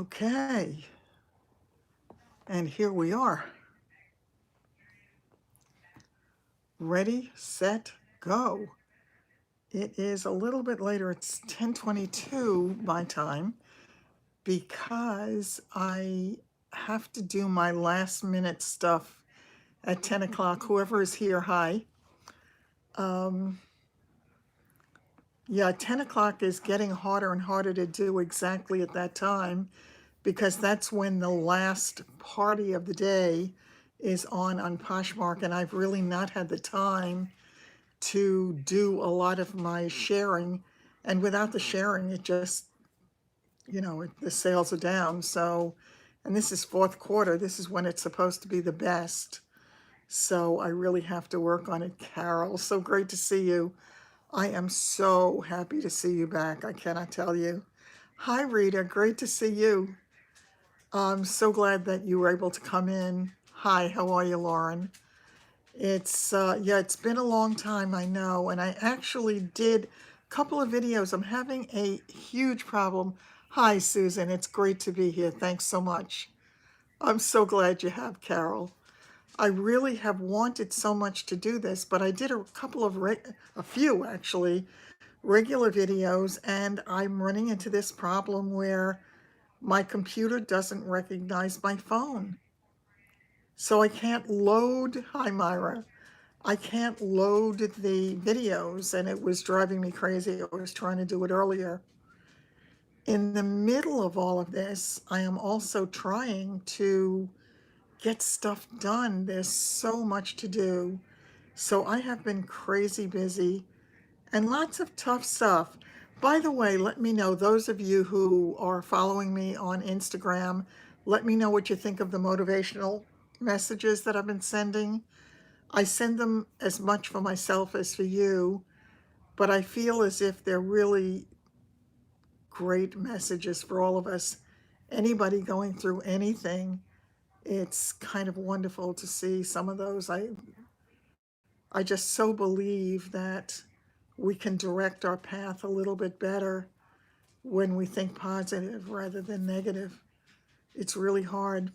Okay, and here we are. Ready, set, go. It is a little bit later. It's 10:22 my time because I have to do my last minute stuff at 10 o'clock. Whoever is here, hi. Um, yeah, 10 o'clock is getting harder and harder to do exactly at that time because that's when the last party of the day is on Poshmark, and I've really not had the time to do a lot of my sharing. And without the sharing, it just, the sales are down. So, and this is fourth quarter. This is when it's supposed to be the best. So I really have to work on it. Carol, so great to see you. I am so happy to see you back. I cannot tell you. Hi, Rita. Great to see you. I'm so glad that you were able to come in. Hi, how are you, Lauren? Yeah, it's been a long time, I know, and I actually did a couple of videos. I'm having a huge problem. Hi, Susan, it's great to be here. Thanks so much. I'm so glad you have, Carol. I really have wanted so much to do this, but I did a few actually, regular videos, and I'm running into this problem where my computer doesn't recognize my phone. So I can't load, hi Myra, I can't load the videos, and it was driving me crazy. I was trying to do it earlier. In the middle of all of this, I am also trying to get stuff done. There's so much to do. So I have been crazy busy and lots of tough stuff. By the way, let me know, those of you who are following me on Instagram, let me know what you think of the motivational messages that I've been sending. I send them as much for myself as for you, but I feel as if they're really great messages for all of us. Anybody going through anything, it's kind of wonderful to see some of those. I just so believe that we can direct our path a little bit better when we think positive rather than negative. It's really hard.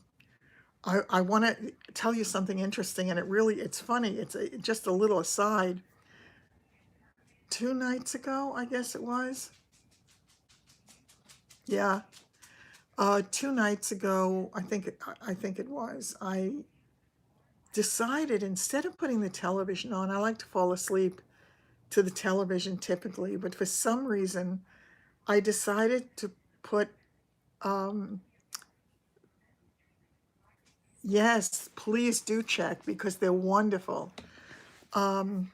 I want to tell you something interesting, and it's funny. Just a little aside. 2 nights ago, I guess it was. Yeah, 2 nights ago, I think it was. I decided instead of putting the television on, I like to fall asleep to the television typically, but for some reason, I decided to put. Um, yes, please do check because they're wonderful. Um,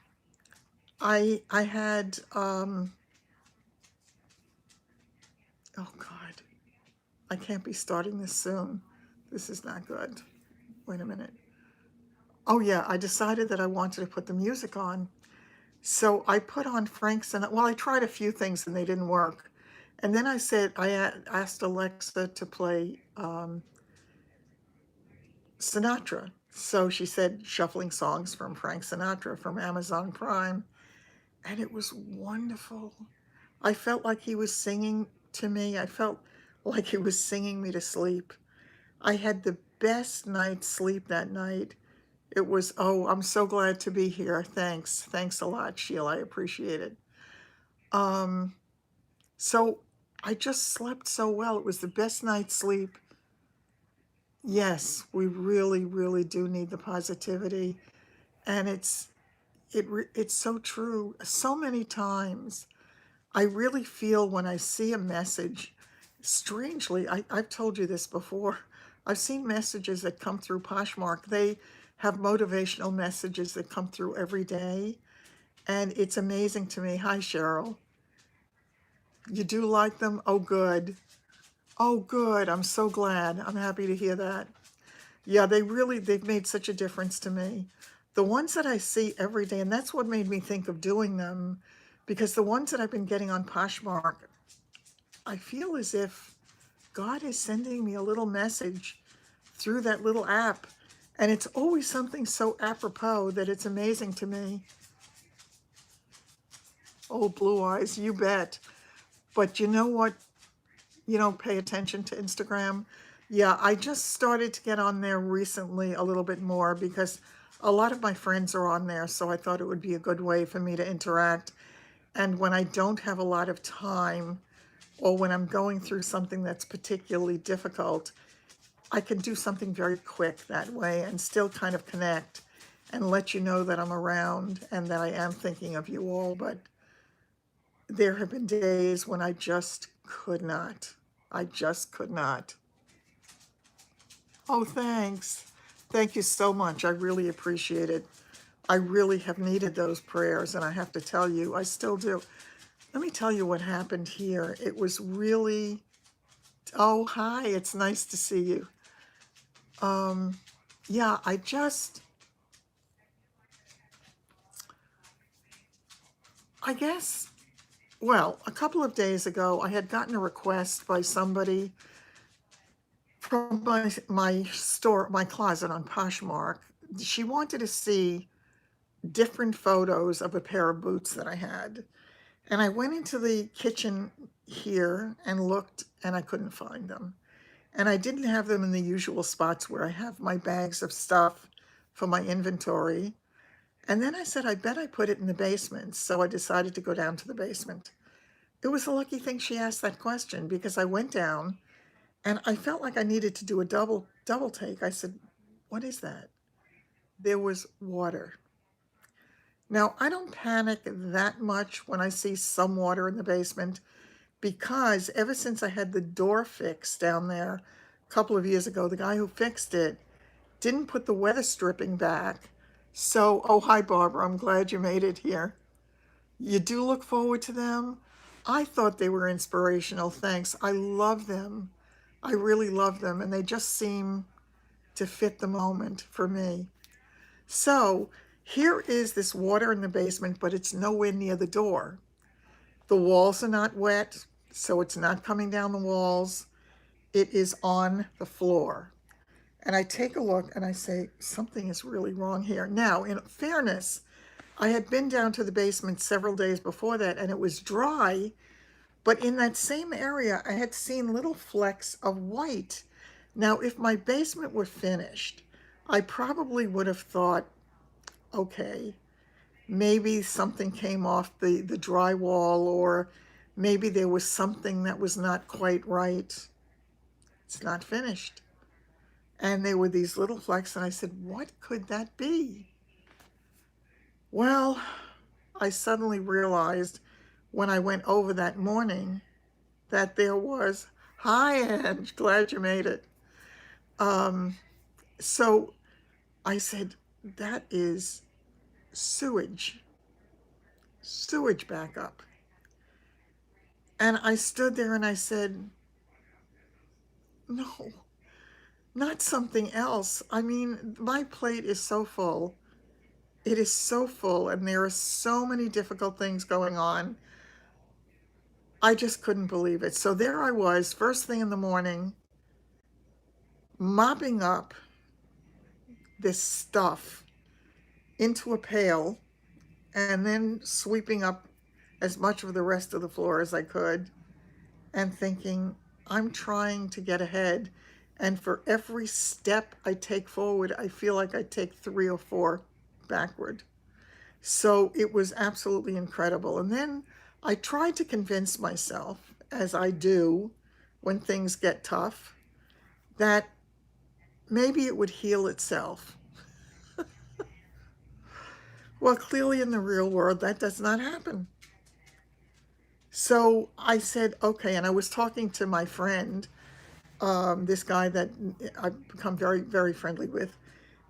I had. Oh God, I can't be starting this soon. This is not good. Wait a minute. Oh yeah, I decided that I wanted to put the music on. So I put on Frank Sinatra. Well, I tried a few things and they didn't work. And then I asked Alexa to play Sinatra. So she said shuffling songs from Frank Sinatra from Amazon Prime. And it was wonderful. I felt like he was singing to me. I felt like he was singing me to sleep. I had the best night's sleep that night. It was, oh, I'm so glad to be here. Thanks. Thanks a lot, Sheila. I appreciate it. Um, so I just slept so well. It was the best night's sleep. Yes, we really, really do need the positivity. And it's so true. So many times I really feel when I see a message, strangely, I've told you this before. I've seen messages that come through Poshmark. They have motivational messages that come through every day. And it's amazing to me. Hi, Cheryl. You do like them? Oh, good. Oh, good. I'm so glad. I'm happy to hear that. Yeah, they've made such a difference to me. The ones that I see every day, and that's what made me think of doing them, because the ones that I've been getting on Poshmark, I feel as if God is sending me a little message through that little app. And it's always something so apropos that it's amazing to me. Oh, blue eyes, you bet. But you know what? pay attention to Instagram. Yeah, I just started to get on there recently a little bit more because a lot of my friends are on there, so I thought it would be a good way for me to interact. And when I don't have a lot of time, or when I'm going through something that's particularly difficult, I can do something very quick that way and still kind of connect and let you know that I'm around and that I am thinking of you all. But there have been days when I just could not. I just could not. Oh, thanks. Thank you so much. I really appreciate it. I really have needed those prayers, and I have to tell you, I still do. Let me tell you what happened here. It was really, oh, hi, it's nice to see you. Yeah, I guess, well, a couple of days ago, I had gotten a request by somebody from my store, my closet on Poshmark. She wanted to see different photos of a pair of boots that I had. And I went into the kitchen here and looked, and I couldn't find them. And I didn't have them in the usual spots where I have my bags of stuff for my inventory. And then I said, I bet I put it in the basement. So I decided to go down to the basement. It was a lucky thing she asked that question because I went down and I felt like I needed to do a double take. I said, what is that? There was water. Now, I don't panic that much when I see some water in the basement because ever since I had the door fixed down there a couple of years ago, the guy who fixed it didn't put the weather stripping back. So, oh, hi, Barbara. I'm glad you made it here. You do look forward to them? I thought they were inspirational. Thanks. I love them. I really love them, and they just seem to fit the moment for me. So, here is this water in the basement, but it's nowhere near the door. The walls are not wet, so it's not coming down the walls. It is on the floor. And I take a look and I say, something is really wrong here. Now, in fairness, I had been down to the basement several days before that and it was dry, but in that same area, I had seen little flecks of white. Now, if my basement were finished, I probably would have thought, okay, maybe something came off the drywall, or maybe there was something that was not quite right. It's not finished. And there were these little flecks, and I said, what could that be? Well, I suddenly realized when I went over that morning that there was, hi, Ange, glad you made it. So I said, that is sewage backup. And I stood there and I said, no, not something else. I mean, my plate is so full. It is so full, and there are so many difficult things going on. I just couldn't believe it. So there I was, first thing in the morning, mopping up this stuff into a pail and then sweeping up as much of the rest of the floor as I could and thinking, I'm trying to get ahead. And for every step I take forward, I feel like I take 3 or 4 backward. So it was absolutely incredible. And then I tried to convince myself, as I do when things get tough, that maybe it would heal itself. Well, clearly in the real world, that does not happen. So I said, okay, and I was talking to my friend, this guy that I've become very, very friendly with,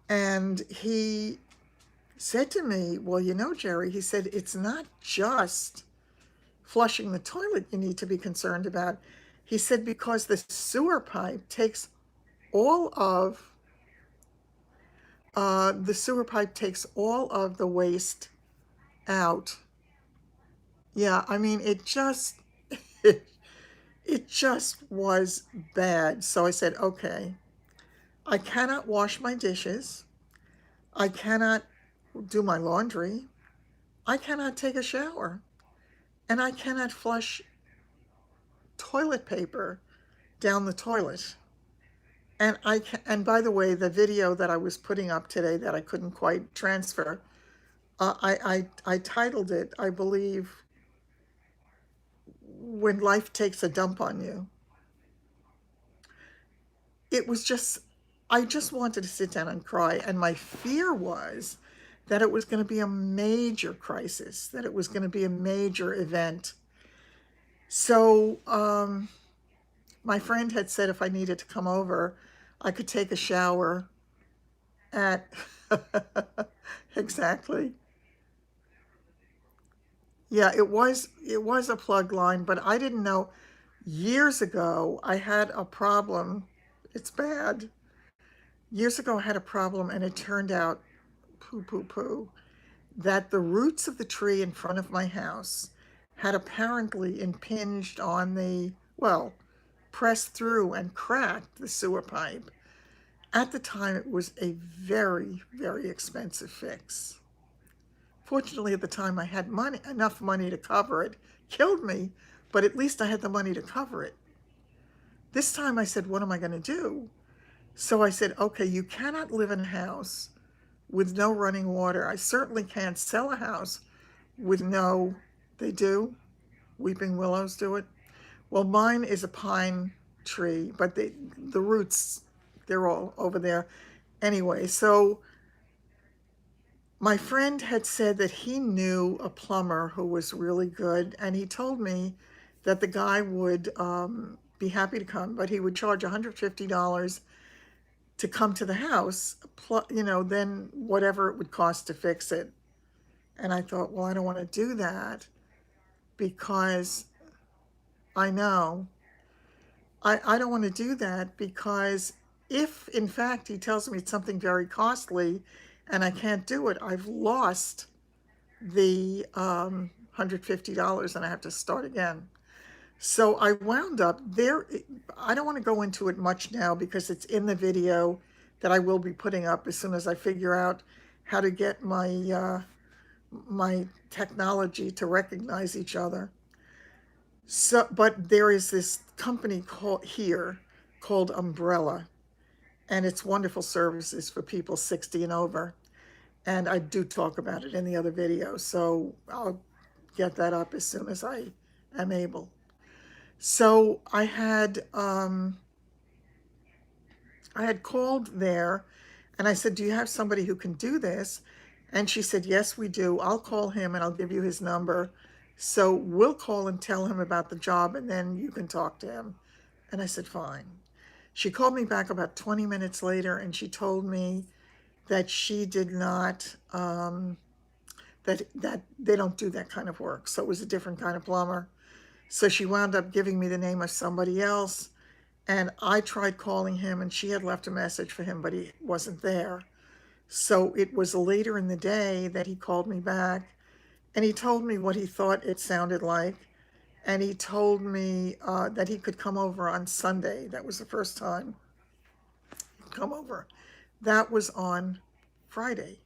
and he said to me, well, Jerry, he said, it's not just flushing the toilet you need to be concerned about. He said, because the sewer pipe takes all of the waste out. Yeah, I mean, it, it just was bad. So I said, okay, I cannot wash my dishes. I cannot do my laundry. I cannot take a shower. And I cannot flush toilet paper down the toilet. And by the way, the video that I was putting up today that I couldn't quite transfer, I titled it, I believe, When Life Takes a Dump on You. It was just, I just wanted to sit down and cry. And my fear was that it was going to be a major crisis, that it was going to be a major event. So my friend had said if I needed to come over, I could take a shower at, exactly. Yeah, it was a plug line, but I didn't know. Years ago, I had a problem. It's bad. Years ago, I had a problem, and it turned out, poo, poo, poo, that the roots of the tree in front of my house had apparently impinged on well, pressed through and cracked the sewer pipe. At the time, it was a very, very expensive fix. Fortunately, at the time, I had enough money to cover it. Killed me, but at least I had the money to cover it. This time I said, what am I going to do? So I said, okay, you cannot live in a house with no running water. I certainly can't sell a house with no, they do, weeping willows do it. Well, mine is a pine tree, but the roots, they're all over there. Anyway, so my friend had said that he knew a plumber who was really good, and he told me that the guy would be happy to come, but he would charge $150 to come to the house, then whatever it would cost to fix it. And I thought, well, I don't want to do that because I know I don't want to do that because if in fact he tells me it's something very costly and I can't do it, I've lost the $150 and I have to start again. So I wound up there. I don't want to go into it much now because it's in the video that I will be putting up as soon as I figure out how to get my technology to recognize each other. So, but there is this company called Umbrella, and it's wonderful services for people 60 and over. And I do talk about it in the other video, so I'll get that up as soon as I am able. So I had called there and I said, do you have somebody who can do this? And she said, yes, we do. I'll call him and I'll give you his number. So we'll call and tell him about the job and then you can talk to him. And I said, fine. She called me back about 20 minutes later and she told me that she did not, that they don't do that kind of work. So it was a different kind of plumber. So she wound up giving me the name of somebody else. And I tried calling him and she had left a message for him, but he wasn't there. So it was later in the day that he called me back and he told me what he thought it sounded like. And he told me that he could come over on Sunday. That was the first time he'd come over. That was on Friday.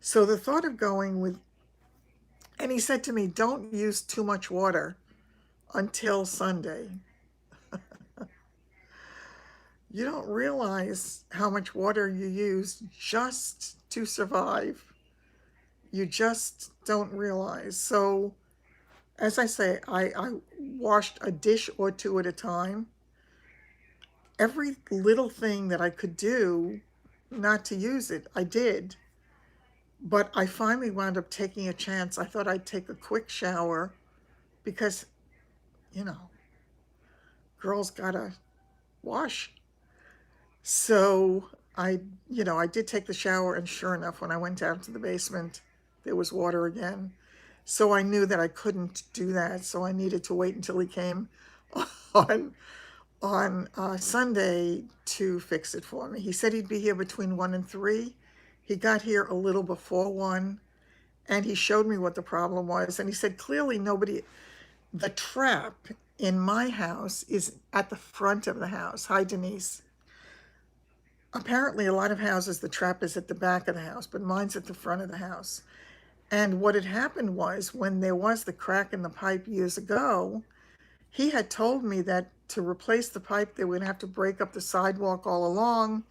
So the thought of going with, and he said to me, don't use too much water until Sunday. You don't realize how much water you use just to survive. You just don't realize. So, as I say, I washed a dish or two at a time. Every little thing that I could do not to use it, I did. But I finally wound up taking a chance. I thought I'd take a quick shower because, you know, girls gotta wash. So I did take the shower, and sure enough, when I went down to the basement, there was water again. So I knew that I couldn't do that. So I needed to wait until he came on Sunday to fix it for me. He said he'd be here between 1 and 3. He got here a little before 1, and he showed me what the problem was. And he said, clearly the trap in my house is at the front of the house. Hi, Denise. Apparently, a lot of houses, the trap is at the back of the house, but mine's at the front of the house. And what had happened was when there was the crack in the pipe years ago, he had told me that to replace the pipe, they were going to have to break up the sidewalk all along.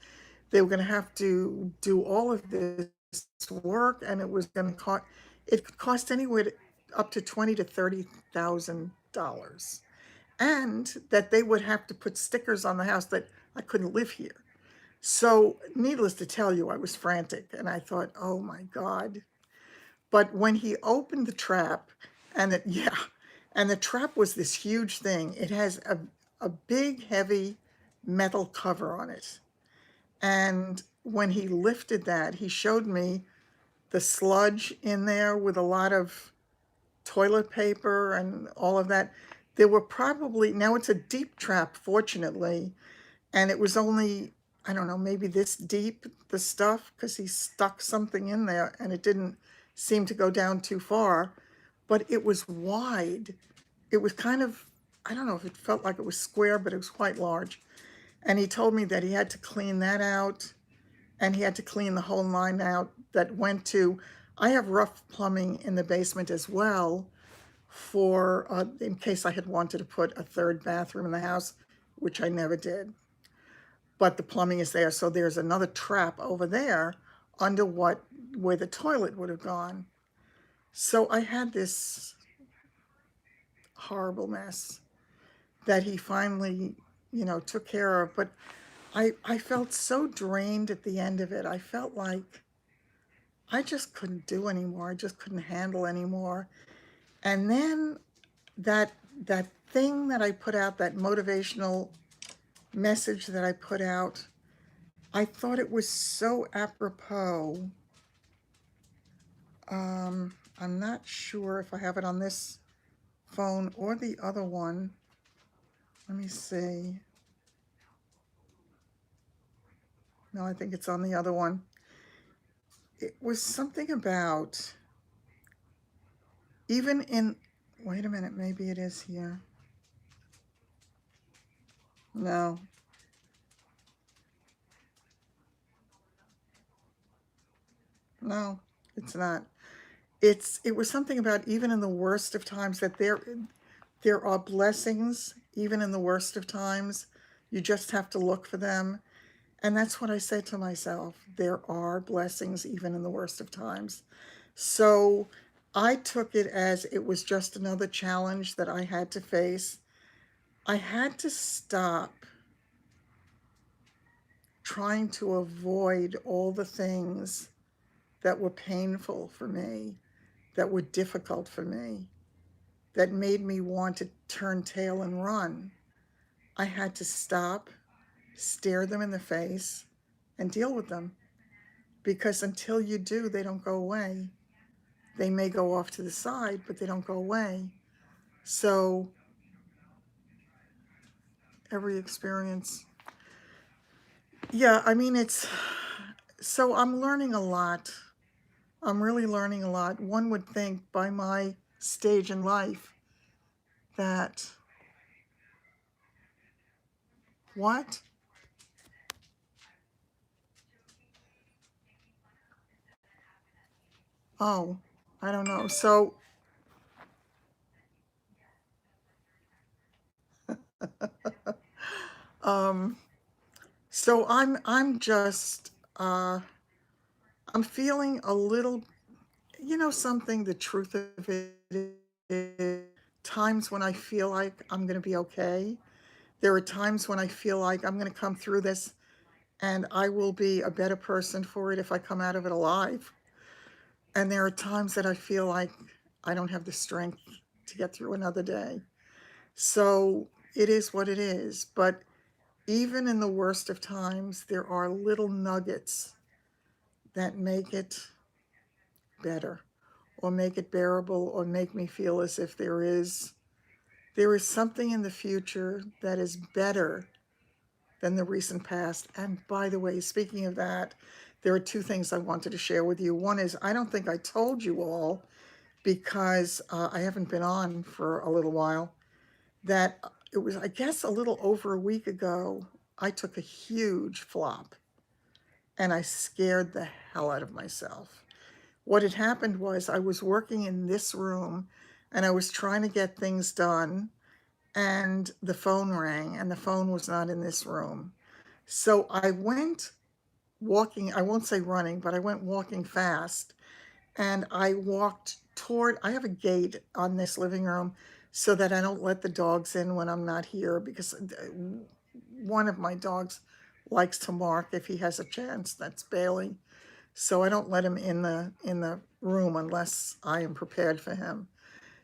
They were going to have to do all of this work, and it was going to cost. It could cost anywhere up to $20,000 to $30,000, and that they would have to put stickers on the house that I couldn't live here. So, needless to tell you, I was frantic, and I thought, "Oh my God!" But when he opened the trap, and it, yeah, and the trap was this huge thing. It has a big, heavy metal cover on it. And when he lifted that, he showed me the sludge in there with a lot of toilet paper and all of that. There were probably, now it's a deep trap, fortunately, and it was only, I don't know, maybe this deep, the stuff, because he stuck something in there and it didn't seem to go down too far, but it was wide. It was kind of, I don't know if it felt like it was square, but it was quite large. And he told me that he had to clean that out, and he had to clean the whole line out that went to, I have rough plumbing in the basement as well for, in case I had wanted to put a third bathroom in the house, which I never did. But the plumbing is there, so there's another trap over there under where the toilet would have gone. So I had this horrible mess that he finally, took care of. But I felt so drained at the end of it. I felt like I just couldn't do anymore. I just couldn't handle anymore. And then that that thing that I put out, that motivational message that I put out, I thought it was so apropos. I'm not sure if I have it on this phone or the other one. Let me see. No, I think it's on the other one. It was something about, even in, wait a minute, maybe it is here. No. No, it's not. It was something about, even in the worst of times, that there are blessings even in the worst of times. You just have to look for them. And that's what I say to myself. There are blessings even in the worst of times. So I took it as it was just another challenge that I had to face. I had to stop trying to avoid all the things that were painful for me, that were difficult for me, that made me want to turn tail and run. I had to stop, stare them in the face, and deal with them. Because until you do, they don't go away. They may go off to the side, but they don't go away. So every experience, yeah, I mean, so I'm learning a lot. I'm really learning a lot. One would think by my stage in life that, what? Oh, I don't know. Um, so I'm just, I'm feeling a little, something, the truth of it is times when I feel like I'm going to be okay. There are times when I feel like I'm going to come through this and I will be a better person for it if I come out of it alive. And there are times that I feel like I don't have the strength to get through another day. So it is what it is. But even in the worst of times, there are little nuggets that make it better, or make it bearable, or make me feel as if there is something in the future that is better than the recent past. And by the way, speaking of that, there are two things I wanted to share with you. One is, I don't think I told you all, because I haven't been on for a little while, that it was, I guess, a little over a week ago, I took a huge flop and I scared the hell out of myself. What had happened was, I was working in this room and I was trying to get things done, and the phone rang, and the phone was not in this room. So I went walking, I won't say running, but I went walking fast, and I walked toward, I have a gate on this living room so that I don't let the dogs in when I'm not here, because one of my dogs likes to mark if he has a chance. That's Bailey. So I don't let him in the room unless I am prepared for him.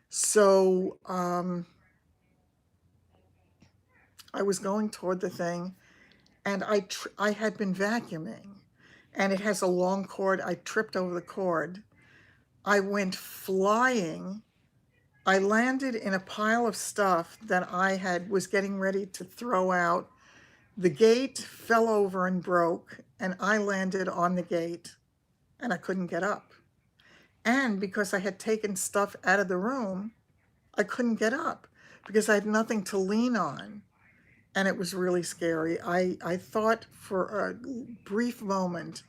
So I was going toward the thing, and I had been vacuuming, and it has a long cord. I tripped over the cord. I went flying. I landed in a pile of stuff that I had was getting ready to throw out. The gate fell over and broke, and I landed on the gate, and I couldn't get up. And because I had taken stuff out of the room, I couldn't get up because I had nothing to lean on. And it was really scary. I thought for a brief moment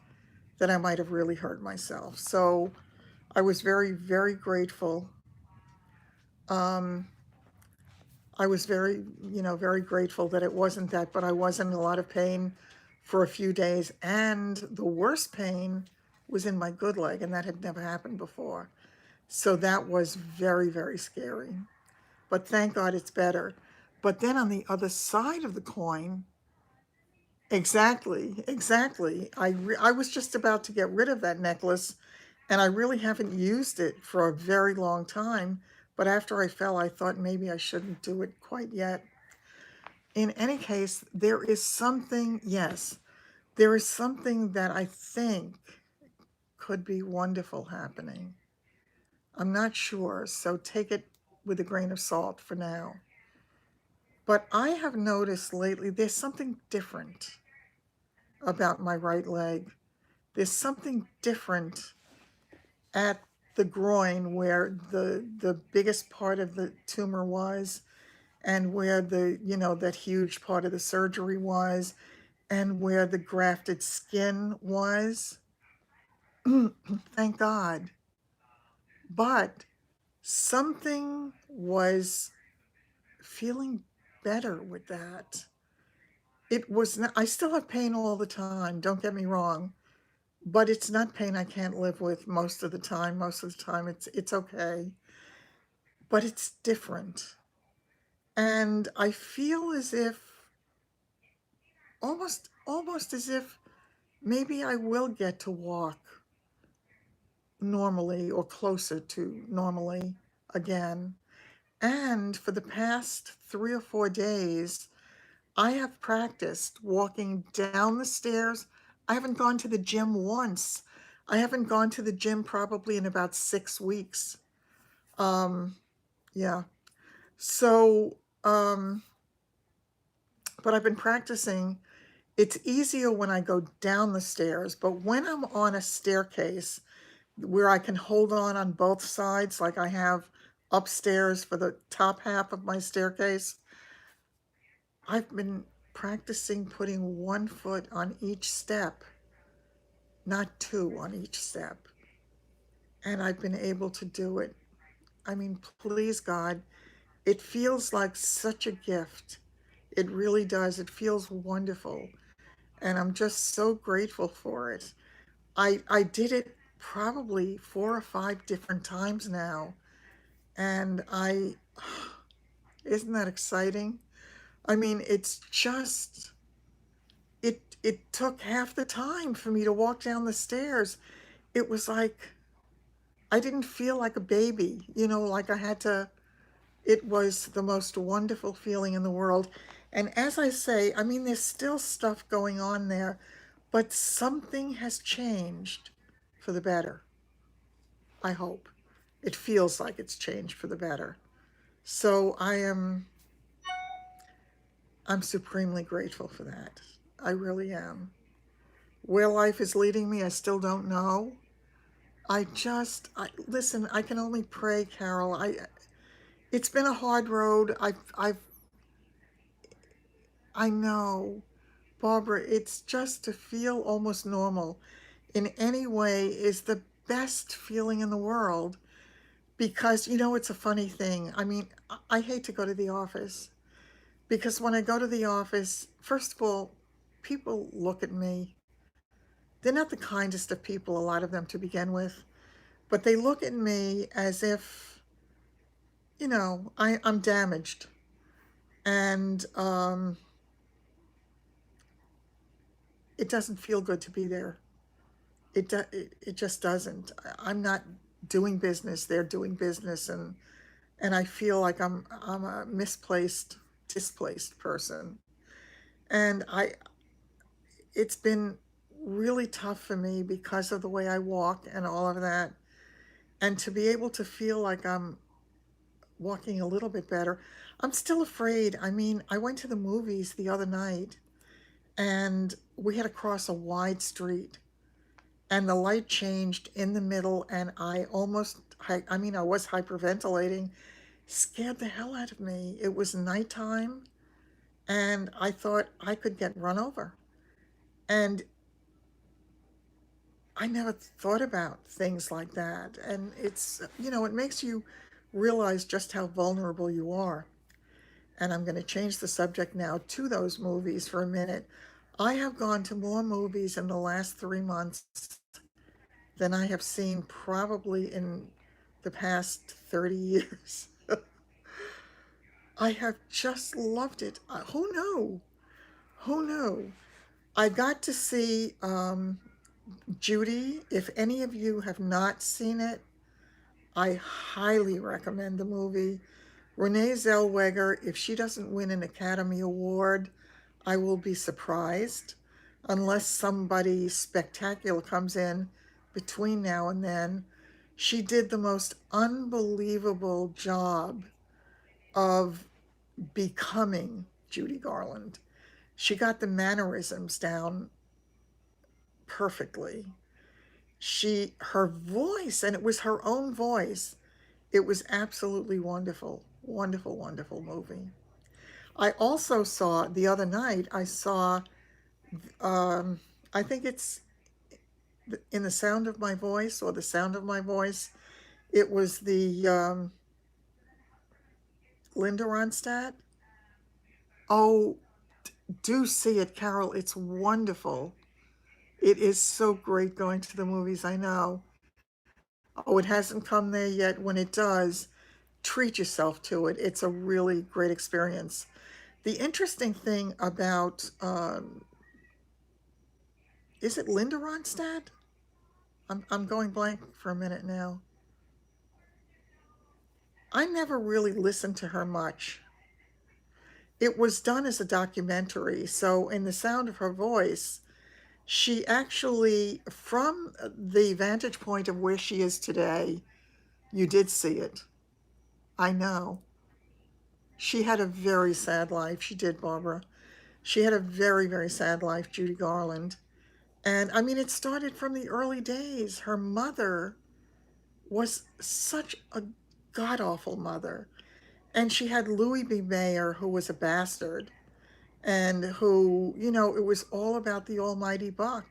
that I might have really hurt myself. So I was very, very grateful. Um, I was very, very grateful that it wasn't that, but I was in a lot of pain for a few days. And the worst pain was in my good leg, and that had never happened before. So that was very, very scary. But thank God it's better. But then on the other side of the coin, exactly, exactly. I was just about to get rid of that necklace, and I really haven't used it for a very long time. But after I fell, I thought maybe I shouldn't do it quite yet. In any case, there is something, yes, there is something that I think could be wonderful happening. I'm not sure, so take it with a grain of salt for now. But I have noticed lately there's something different about my right leg. There's something different at the groin where the biggest part of the tumor was, and where that huge part of the surgery was, and where the grafted skin was. Thank God. But something was feeling better with that. It was not, I still have pain all the time, don't get me wrong, but it's not pain I can't live with most of the time. Most of the time it's okay, but it's different. And I feel as if, almost as if maybe I will get to walk normally or closer to normally again. And for the past 3 or 4 days, I have practiced walking down the stairs. I haven't gone to the gym once. I haven't gone to the gym probably in about 6 weeks. Um, yeah. So, but I've been practicing. It's easier when I go down the stairs, but when I'm on a staircase where I can hold on both sides, like I have upstairs for the top half of my staircase, I've been practicing putting one foot on each step, not two on each step. And I've been able to do it. I mean, please, God, it feels like such a gift. It really does. It feels wonderful. And I'm just so grateful for it. I did it probably 4 or 5 different times now. And isn't that exciting? I mean, it's just, it took half the time for me to walk down the stairs. It was like I didn't feel like a baby, like I had to. It was the most wonderful feeling in the world. And as I say, I mean, there's still stuff going on there, but something has changed for the better. I hope. It feels like it's changed for the better. So I'm supremely grateful for that. I really am. Where life is leading me, I still don't know. Listen, I can only pray, Carol. It's been a hard road. I know, Barbara, it's just to feel almost normal in any way is the best feeling in the world. Because, it's a funny thing. I mean, I hate to go to the office because when I go to the office, first of all, people look at me. They're not the kindest of people, a lot of them to begin with, but they look at me as if, I'm damaged. And it doesn't feel good to be there. It just doesn't. I'm not doing business, they're doing business, and I feel like I'm a misplaced, displaced person. And it's been really tough for me because of the way I walk and all of that. And to be able to feel like I'm walking a little bit better, I'm still afraid. I mean, I went to the movies the other night and we had to cross a wide street and the light changed in the middle and I was hyperventilating, scared the hell out of me. It was nighttime and I thought I could get run over. And I never thought about things like that. And it makes you realize just how vulnerable you are. And I'm going to change the subject now to those movies for a minute. I have gone to more movies in the last 3 months than I have seen probably in the past 30 years. I have just loved it. Who knew? Who knew? I got to see Judy. If any of you have not seen it, I highly recommend the movie. Renee Zellweger, if she doesn't win an Academy Award, I will be surprised unless somebody spectacular comes in between now and then. She did the most unbelievable job of becoming Judy Garland. She got the mannerisms down perfectly. Her voice, and it was her own voice, it was absolutely wonderful, wonderful, wonderful movie. I also saw the other night, um, I think it's in The Sound of My Voice or The Sound of My Voice. It was the Linda Ronstadt. Oh, do see it, Carol. It's wonderful. It is so great going to the movies, I know. Oh, it hasn't come there yet. When it does, treat yourself to it. It's a really great experience. The interesting thing about, is it Linda Ronstadt? I'm going blank for a minute now. I never really listened to her much. It was done as a documentary, so in The Sound of Her Voice, she actually, from the vantage point of where she is today, you did see it. I know. She had a very sad life. She did, Barbara. She had a very, very sad life, Judy Garland. And I mean, it started from the early days. Her mother was such a god awful mother. And she had Louis B. Mayer, who was a bastard, and who, it was all about the almighty buck.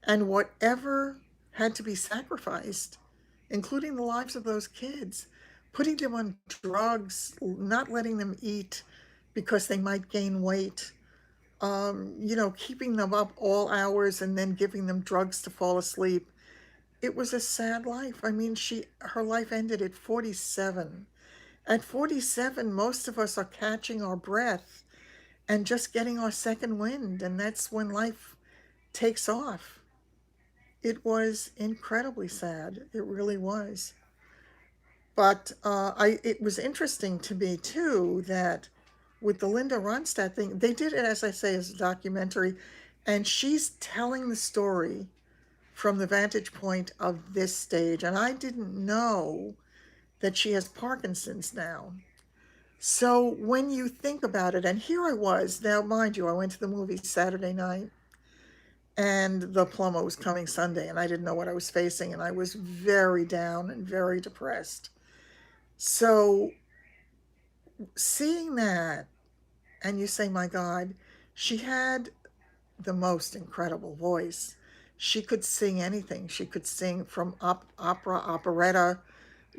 And whatever had to be sacrificed, including the lives of those kids, putting them on drugs, not letting them eat because they might gain weight, keeping them up all hours and then giving them drugs to fall asleep. It was a sad life. I mean, her life ended at 47. At 47, most of us are catching our breath and just getting our second wind, and that's when life takes off. It was incredibly sad. It really was. But it was interesting to me too that with the Linda Ronstadt thing, they did it, as I say, as a documentary, and she's telling the story from the vantage point of this stage. And I didn't know that she has Parkinson's now. So when you think about it, and here I was, now mind you, I went to the movie Saturday night and the plumber was coming Sunday, and I didn't know what I was facing, and I was very down and very depressed. So seeing that, and you say, my God, she had the most incredible voice. She could sing anything. She could sing from opera, operetta,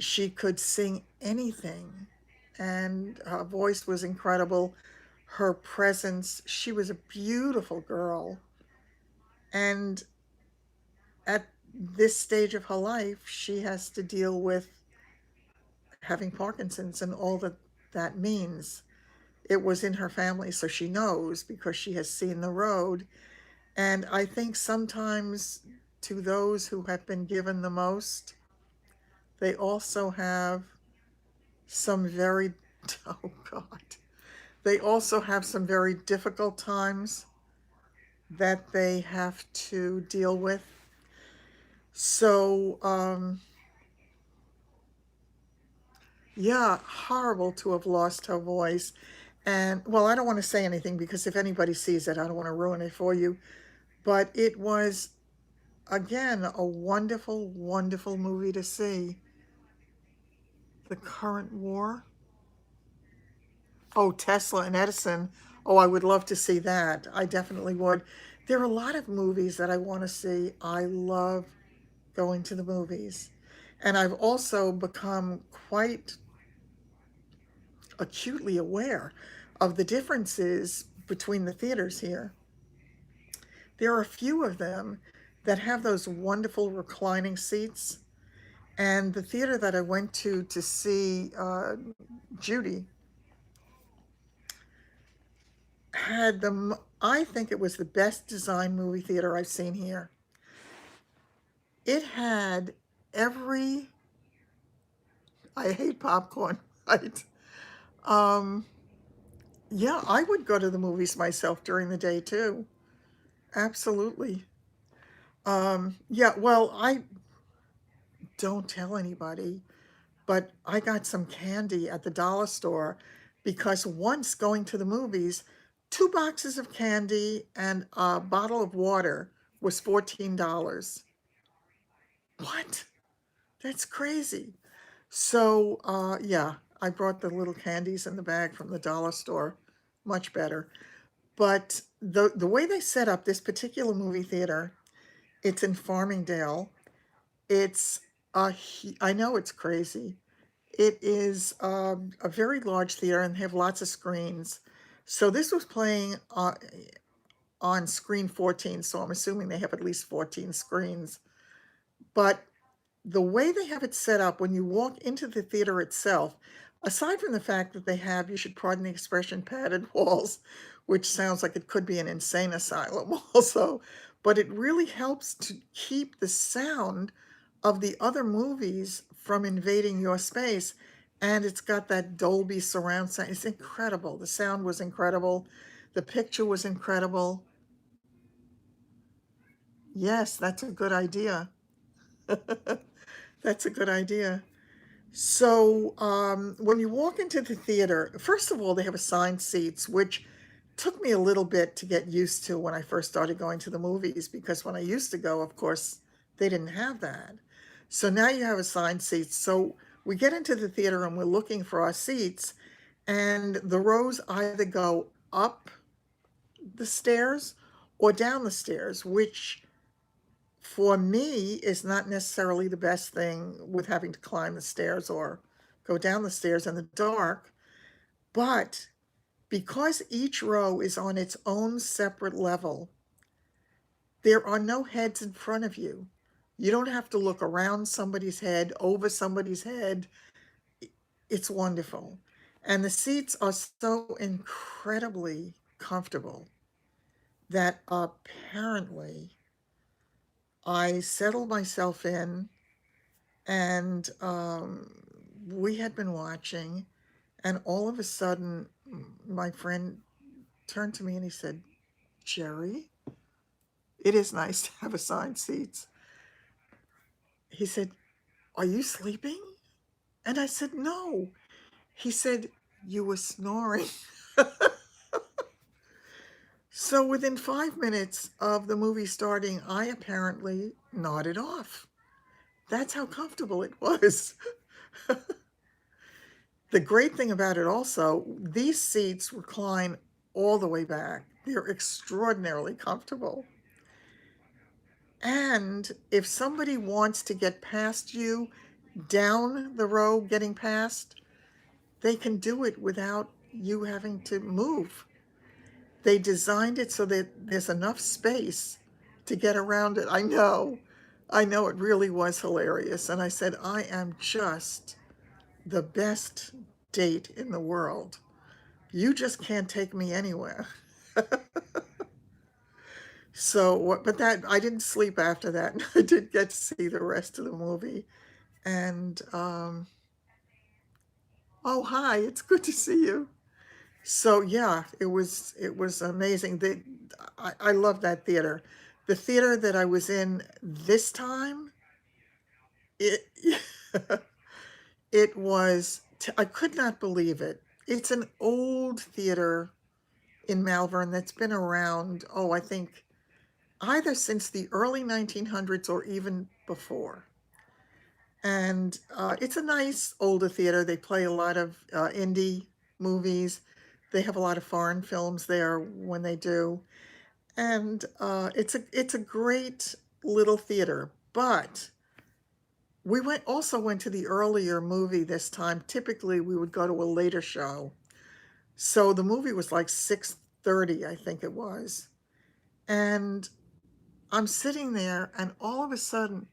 She could sing anything, and her voice was incredible. Her presence, she was a beautiful girl. And at this stage of her life, she has to deal with having Parkinson's and all that that means. It was in her family, so she knows because she has seen the road. And I think sometimes to those who have been given the most, they also have some very, oh God, they also have some very difficult times that they have to deal with. So, yeah, horrible to have lost her voice. And, well, I don't want to say anything because if anybody sees it, I don't want to ruin it for you. But it was, again, a wonderful, wonderful movie to see. The Current War. Oh, Tesla and Edison. Oh, I would love to see that. I definitely would. There are a lot of movies that I want to see. I love going to the movies. And I've also become quite acutely aware of the differences between the theaters here. There are a few of them that have those wonderful reclining seats. And the theater that I went to see Judy had I think it was the best designed movie theater I've seen here. It had every, I hate popcorn, right? Um, yeah, I would go to the movies myself during the day too. Absolutely. Yeah, well, I don't tell anybody, but I got some candy at the dollar store because once going to the movies, 2 boxes of candy and a bottle of water was $14. What? That's crazy. So, yeah, I brought the little candies in the bag from the dollar store. Much better. But the way they set up this particular movie theater, it's in Farmingdale. It's I know it's crazy. It is a very large theater and they have lots of screens. So this was playing on screen 14, so I'm assuming they have at least 14 screens. But the way they have it set up when you walk into the theater itself, aside from the fact that they have, you should pardon the expression, padded walls, which sounds like it could be an insane asylum also, but it really helps to keep the sound of the other movies from invading your space. And it's got that Dolby surround sound. It's incredible. The sound was incredible. The picture was incredible. Yes, that's a good idea. That's a good idea. So, when you walk into the theater, first of all, they have assigned seats, which took me a little bit to get used to when I first started going to the movies, because when I used to go, of course, they didn't have that. So now you have assigned seats. So we get into the theater and we're looking for our seats, and the rows either go up the stairs or down the stairs, which for me is not necessarily the best thing with having to climb the stairs or go down the stairs in the dark. But because each row is on its own separate level, there are no heads in front of you. You don't have to look around somebody's head, over somebody's head. It's wonderful. And the seats are so incredibly comfortable that apparently I settled myself in and we had been watching, and all of a sudden, my friend turned to me and he said, "Jerry, it is nice to have assigned seats." He said, "Are you sleeping?" And I said, "No." He said, "You were snoring." So within 5 minutes of the movie starting, I apparently nodded off. That's how comfortable it was. The great thing about it also, these seats recline all the way back. They're extraordinarily comfortable. And if somebody wants to get past you, down the row getting past, they can do it without you having to move. They designed it so that there's enough space to get around it. I know it really was hilarious. And I said, I am just the best date in the world. You just can't take me anywhere. So, but that, I didn't sleep after that. I did get to see the rest of the movie. And, oh, hi, it's good to see you. So yeah, it was amazing. I love that theater. The theater that I was in this time, it it was I could not believe it. It's an old theater in Malvern that's been around, oh, I think either since the early 1900s or even before. And it's a nice older theater. They play a lot of indie movies. They have a lot of foreign films there when they do. And it's a great little theater. But we went to the earlier movie this time. Typically, we would go to a later show. So the movie was like 6:30, I think it was. And I'm sitting there, and all of a sudden,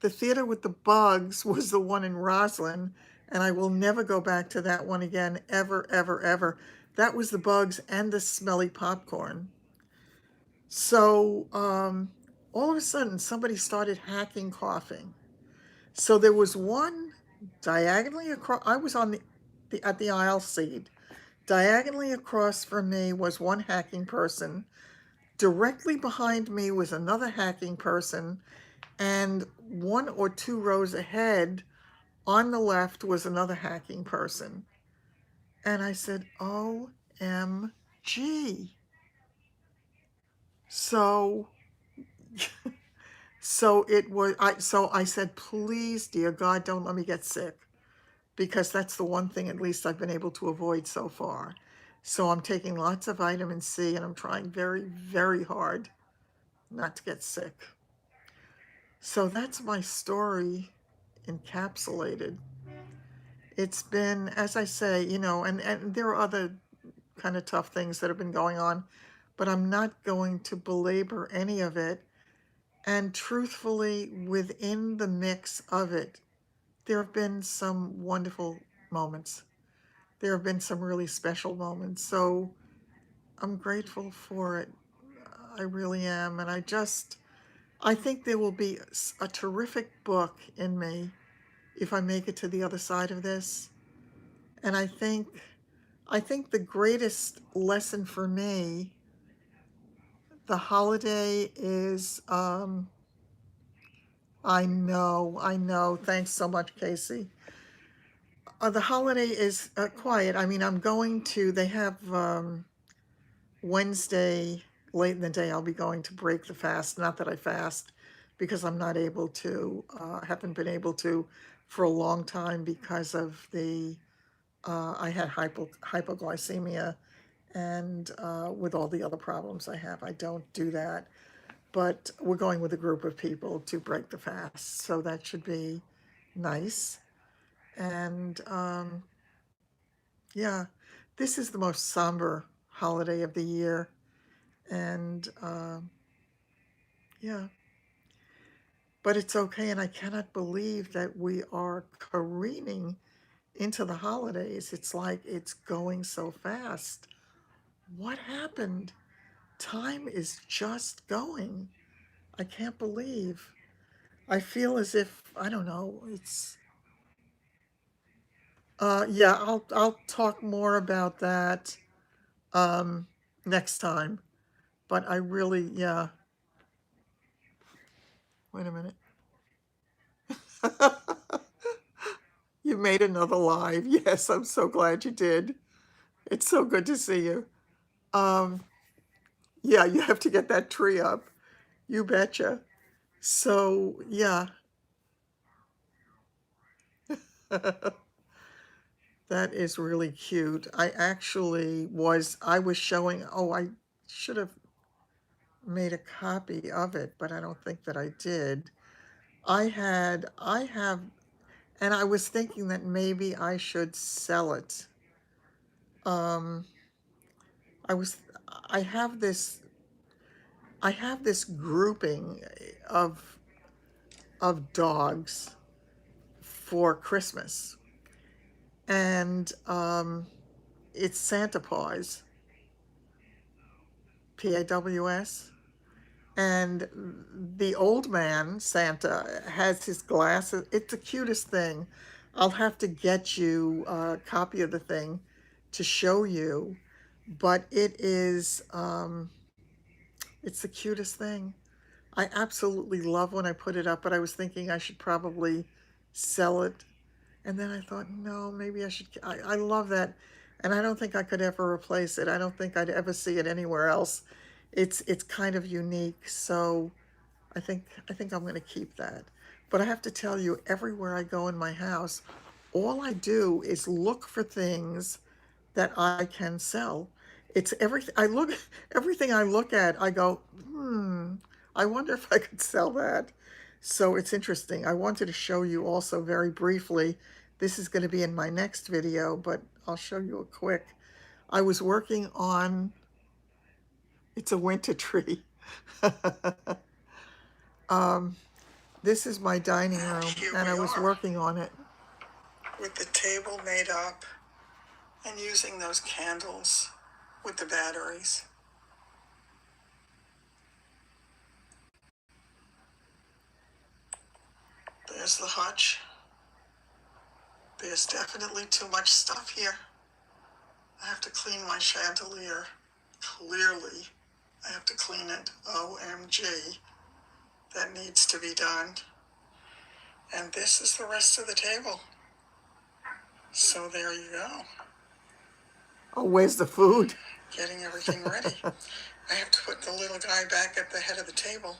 the theater with the bugs was the one in Roslyn, and I will never go back to that one again, ever, ever, ever. That was the bugs and the smelly popcorn. So all of a sudden, somebody started hacking coughing. So there was one diagonally across. I was on the at the aisle seat. Diagonally across from me was one hacking person. Directly behind me was another hacking person, and one or two rows ahead on the left was another hacking person. And I said, OMG. So so I said, please, dear God, don't let me get sick, because that's the one thing at least I've been able to avoid so far. So I'm taking lots of vitamin C, and I'm trying very, very hard not to get sick. So that's my story encapsulated. It's been, as I say, and there are other kind of tough things that have been going on, but I'm not going to belabor any of it. And truthfully, within the mix of it, there have been some wonderful moments. There have been some really special moments. So I'm grateful for it. I really am. And I think there will be a terrific book in me if I make it to the other side of this. And I think the greatest lesson for me, the holiday is, I know. Thanks so much, Casey. The holiday is quiet. I mean, they have Wednesday late in the day, I'll be going to break the fast. Not that I fast, because I'm not able to, haven't been able to for a long time because of I had hypoglycemia, and with all the other problems I have, I don't do that. But we're going with a group of people to break the fast, so that should be nice. And yeah, this is the most somber holiday of the year. And yeah, but it's okay. And I cannot believe that we are careening into the holidays. It's like it's going so fast. What happened? Time is just going. I can't believe. I feel as if, I don't know, it's yeah, I'll talk more about that um next time. But I really, yeah. Wait a minute. You made another live. Yes, I'm so glad you did. It's so good to see you. Um yeah, you have to get that tree up. You betcha. So, yeah. That is really cute. I was showing, oh, I should have made a copy of it, but I don't think that I did. I have and I was thinking that maybe I should sell it. Um, I was, I have this, I have this grouping of dogs for Christmas, and it's Santa Paws, Paws, and the old man Santa has his glasses. It's the cutest thing. I'll have to get you a copy of the thing to show you, but it's the cutest thing. I absolutely love when I put it up, but I was thinking I should probably sell it. And then I thought, no, maybe I should. I love that. And I don't think I could ever replace it. I don't think I'd ever see it anywhere else. It's kind of unique. So I think I'm going to keep that. But I have to tell you, everywhere I go in my house, all I do is look for things that I can sell. It's everything I look everything I look at, I go, I wonder if I could sell that. So it's interesting. I wanted to show you also very briefly. This is going to be in my next video, but I'll show you a quick. I was working on, it's a winter tree. This is my dining room, and I was working on it with the table made up and using those candles with the batteries. There's the hutch. There's definitely too much stuff here. I have to clean my chandelier. Clearly, I have to clean it. OMG. That needs to be done. And this is the rest of the table. So there you go. Oh, where's the food? Getting everything ready. I have to put the little guy back at the head of the table.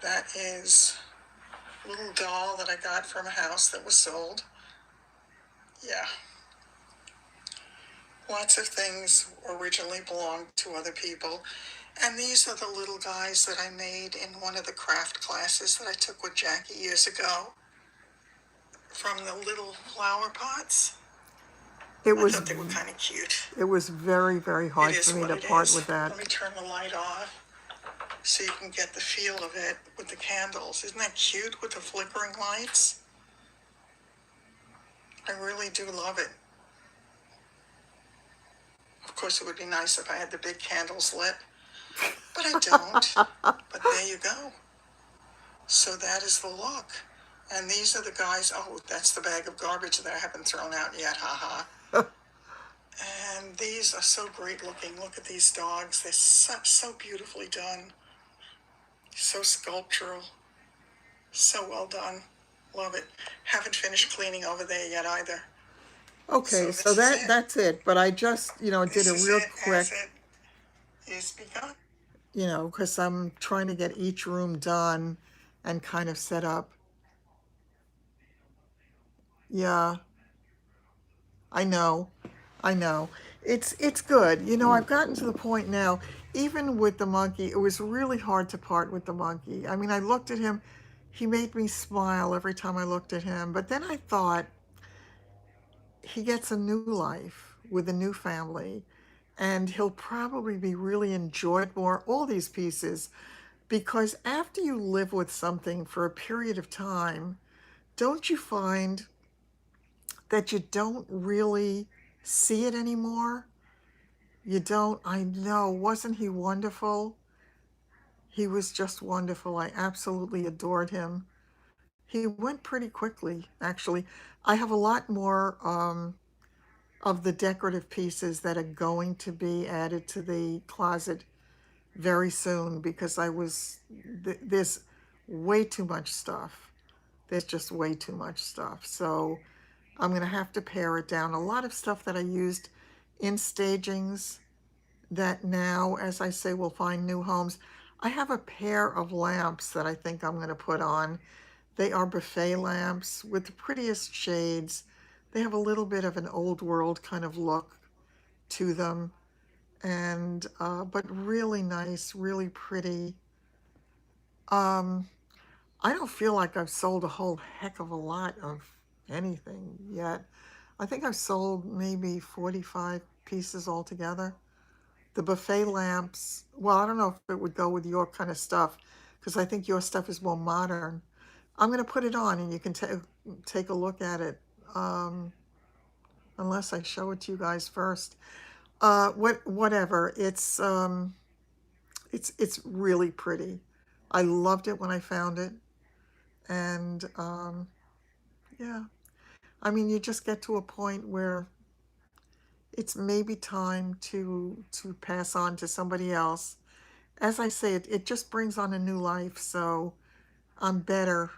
That is a little doll that I got from a house that was sold. Yeah. Lots of things originally belonged to other people. And these are the little guys that I made in one of the craft classes that I took with Jackie years ago. From the little flower pots. I thought they were kind of cute. It was very, very hard for me to part with that. Let me turn the light off so you can get the feel of it with the candles. Isn't that cute with the flickering lights? I really do love it. Of course, it would be nice if I had the big candles lit, but I don't. But there you go. So that is the look. And these are the guys. Oh, that's the bag of garbage that I haven't thrown out yet. Haha. And these are so great looking. Look at these dogs. They're so beautifully done. So sculptural. So well done. Love it. Haven't finished cleaning over there yet either. Okay, so that's it. But I just, did a real quick, is begun. Because I'm trying to get each room done and kind of set up. Yeah, I know. I know. It's good. I've gotten to the point now, even with the monkey, it was really hard to part with the monkey. I mean, I looked at him, he made me smile every time I looked at him. But then I thought, he gets a new life with a new family, and he'll probably be really enjoyed more, all these pieces, because after you live with something for a period of time, don't you find that you don't really see it anymore? You don't? I know. Wasn't he wonderful? He was just wonderful. I absolutely adored him. He went pretty quickly, actually. I have a lot more of the decorative pieces that are going to be added to the closet very soon, because there's way too much stuff. There's just way too much stuff. So I'm going to have to pare it down. A lot of stuff that I used in stagings that now, as I say, will find new homes. I have a pair of lamps that I think I'm going to put on. They are buffet lamps with the prettiest shades. They have a little bit of an old world kind of look to them, and but really nice, really pretty. I don't feel like I've sold a whole heck of a lot of anything yet. I think I've sold maybe 45 pieces altogether. The buffet lamps, well, I don't know if it would go with your kind of stuff because I think your stuff is more modern. I'm going to put it on and you can take a look at it, um, unless I show it to you guys first. Whatever. It's really pretty. I loved it when I found it, and yeah. I mean, you just get to a point where it's maybe time to pass on to somebody else. As I say, it just brings on a new life, so I'm better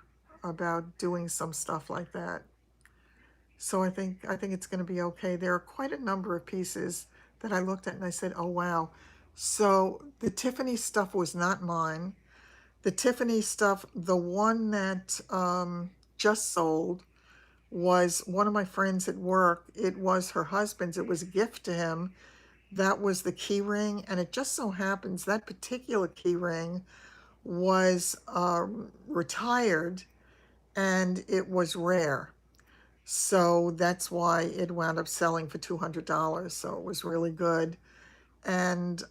about doing some stuff like that. So I think it's going to be okay. There are quite a number of pieces that I looked at and I said, "Oh wow." So the Tiffany stuff was not mine. The Tiffany stuff, the one that just sold, was one of my friends at work. It was her husband's. It was a gift to him. That was the key ring, and it just so happens that particular key ring was retired, and it was rare. So that's why it wound up selling for $200. So it was really good. And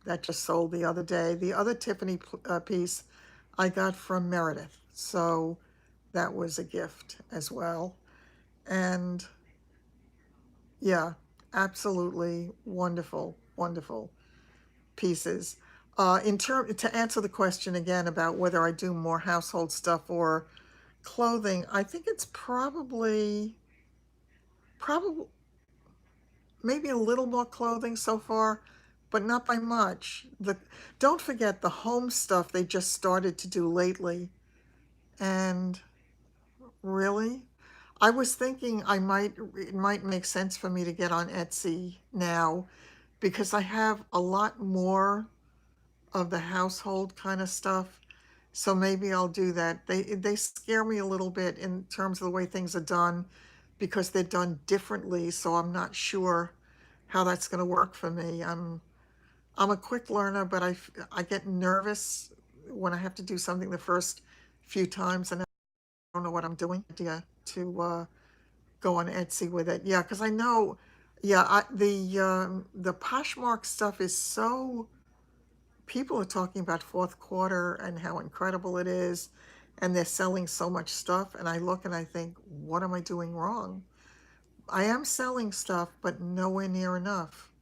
that just sold the other day. The other Tiffany piece I got from Meredith. So that was a gift as well. And yeah, absolutely wonderful, wonderful pieces. To answer the question again about whether I do more household stuff or clothing, I think it's probably maybe a little more clothing so far, but not by much. The Don't forget the home stuff they just started to do lately, and really, I was thinking it might make sense for me to get on Etsy now because I have a lot more of the household kind of stuff. So maybe I'll do that. They scare me a little bit in terms of the way things are done because they're done differently, so I'm not sure how that's going to work for me. I'm a quick learner, but I get nervous when I have to do something the first few times and I don't know what I'm doing. Yeah, to go on Etsy with it. Yeah, because I know, yeah, the Poshmark stuff is so, people are talking about fourth quarter and how incredible it is, and they're selling so much stuff. And I look and I think, what am I doing wrong? I am selling stuff, but nowhere near enough.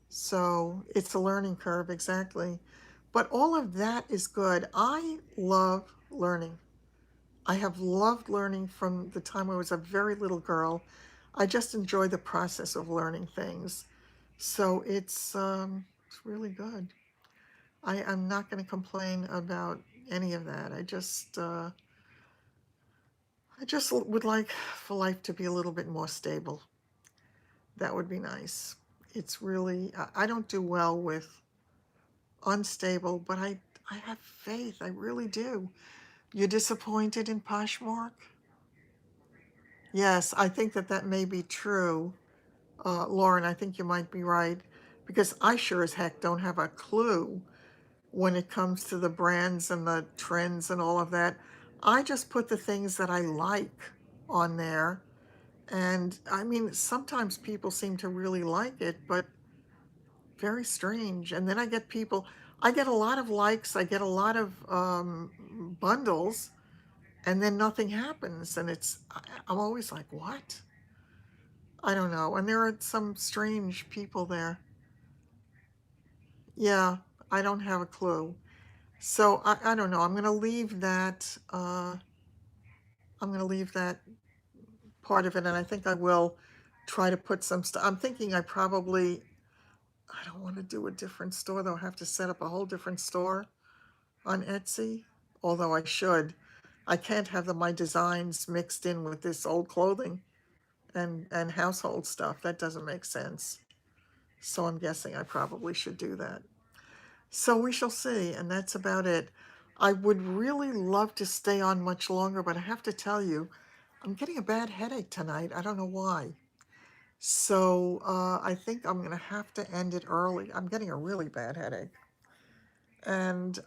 So it's a learning curve, exactly. But all of that is good. I love learning. I have loved learning from the time I was a very little girl. I just enjoy the process of learning things. So it's really good. I am not going to complain about any of that. I just would like for life to be a little bit more stable. That would be nice. It's really, I don't do well with unstable, but I have faith. I really do. You're disappointed in Poshmark? Yes, I think that may be true. Lauren, I think you might be right because I sure as heck don't have a clue when it comes to the brands and the trends and all of that. I just put the things that I like on there. And I mean, sometimes people seem to really like it, but very strange. And then I get a lot of likes, I get a lot of bundles, and then nothing happens. And I'm always like, what? I don't know. And there are some strange people there. Yeah, I don't have a clue. So I don't know. I'm gonna leave that part of it, and I think I will try to put some stuff. I'm thinking I don't want to do a different store though. I have to set up a whole different store on Etsy, although I should. I can't have my designs mixed in with this old clothing and household stuff. That doesn't make sense. So I'm guessing I probably should do that. So we shall see, and that's about it. I would really love to stay on much longer, but I have to tell you, I'm getting a bad headache tonight. I don't know why. So I think I'm going to have to end it early. I'm getting a really bad headache. And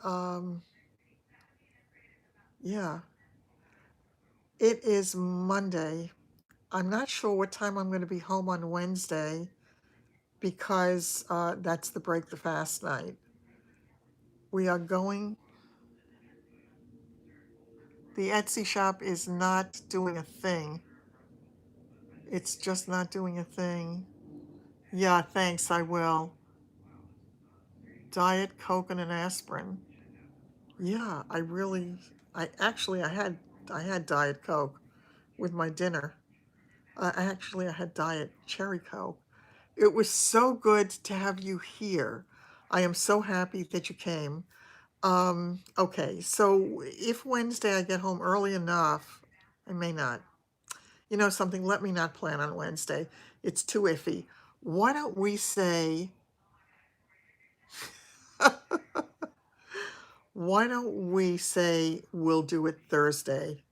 yeah, It is Monday. I'm not sure what time I'm going to be home on Wednesday because that's the break the fast night. We are going, the Etsy shop is not doing a thing. It's just not doing a thing. Yeah, thanks, I will. Diet Coke and an aspirin. Yeah, I had Diet Coke with my dinner. I had Diet Cherry Coke. It was so good to have you here. I am so happy that you came. Okay, so if Wednesday I get home early enough, I may not. You know something, let me not plan on Wednesday. It's too iffy. Why don't we say, why don't we say we'll do it Thursday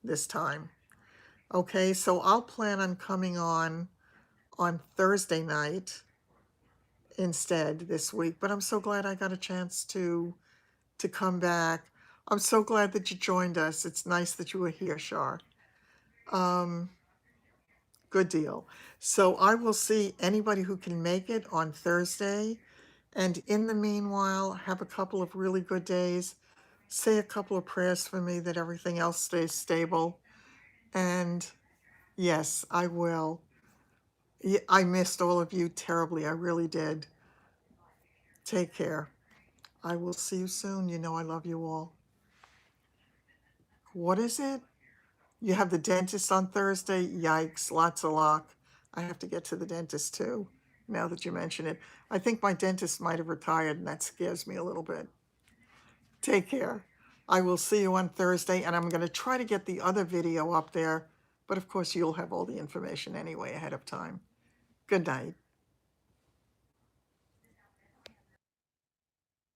this time? Okay, so I'll plan on coming on Thursday night instead this week, but I'm so glad I got a chance to come back. I'm so glad that you joined us. It's nice that you were here, Shar. Um, Good deal. So I will see anybody who can make it on Thursday. And in the meanwhile, have a couple of really good days. Say a couple of prayers for me that everything else stays stable. And yes, I will. I missed all of you terribly. I really did. Take care. I will see you soon. You know I love you all. What is it? You have the dentist on Thursday? Yikes, lots of luck. I have to get to the dentist too, now that you mention it. I think my dentist might have retired, and that scares me a little bit. Take care. I will see you on Thursday, and I'm going to try to get the other video up there, but of course you'll have all the information anyway ahead of time. Good night.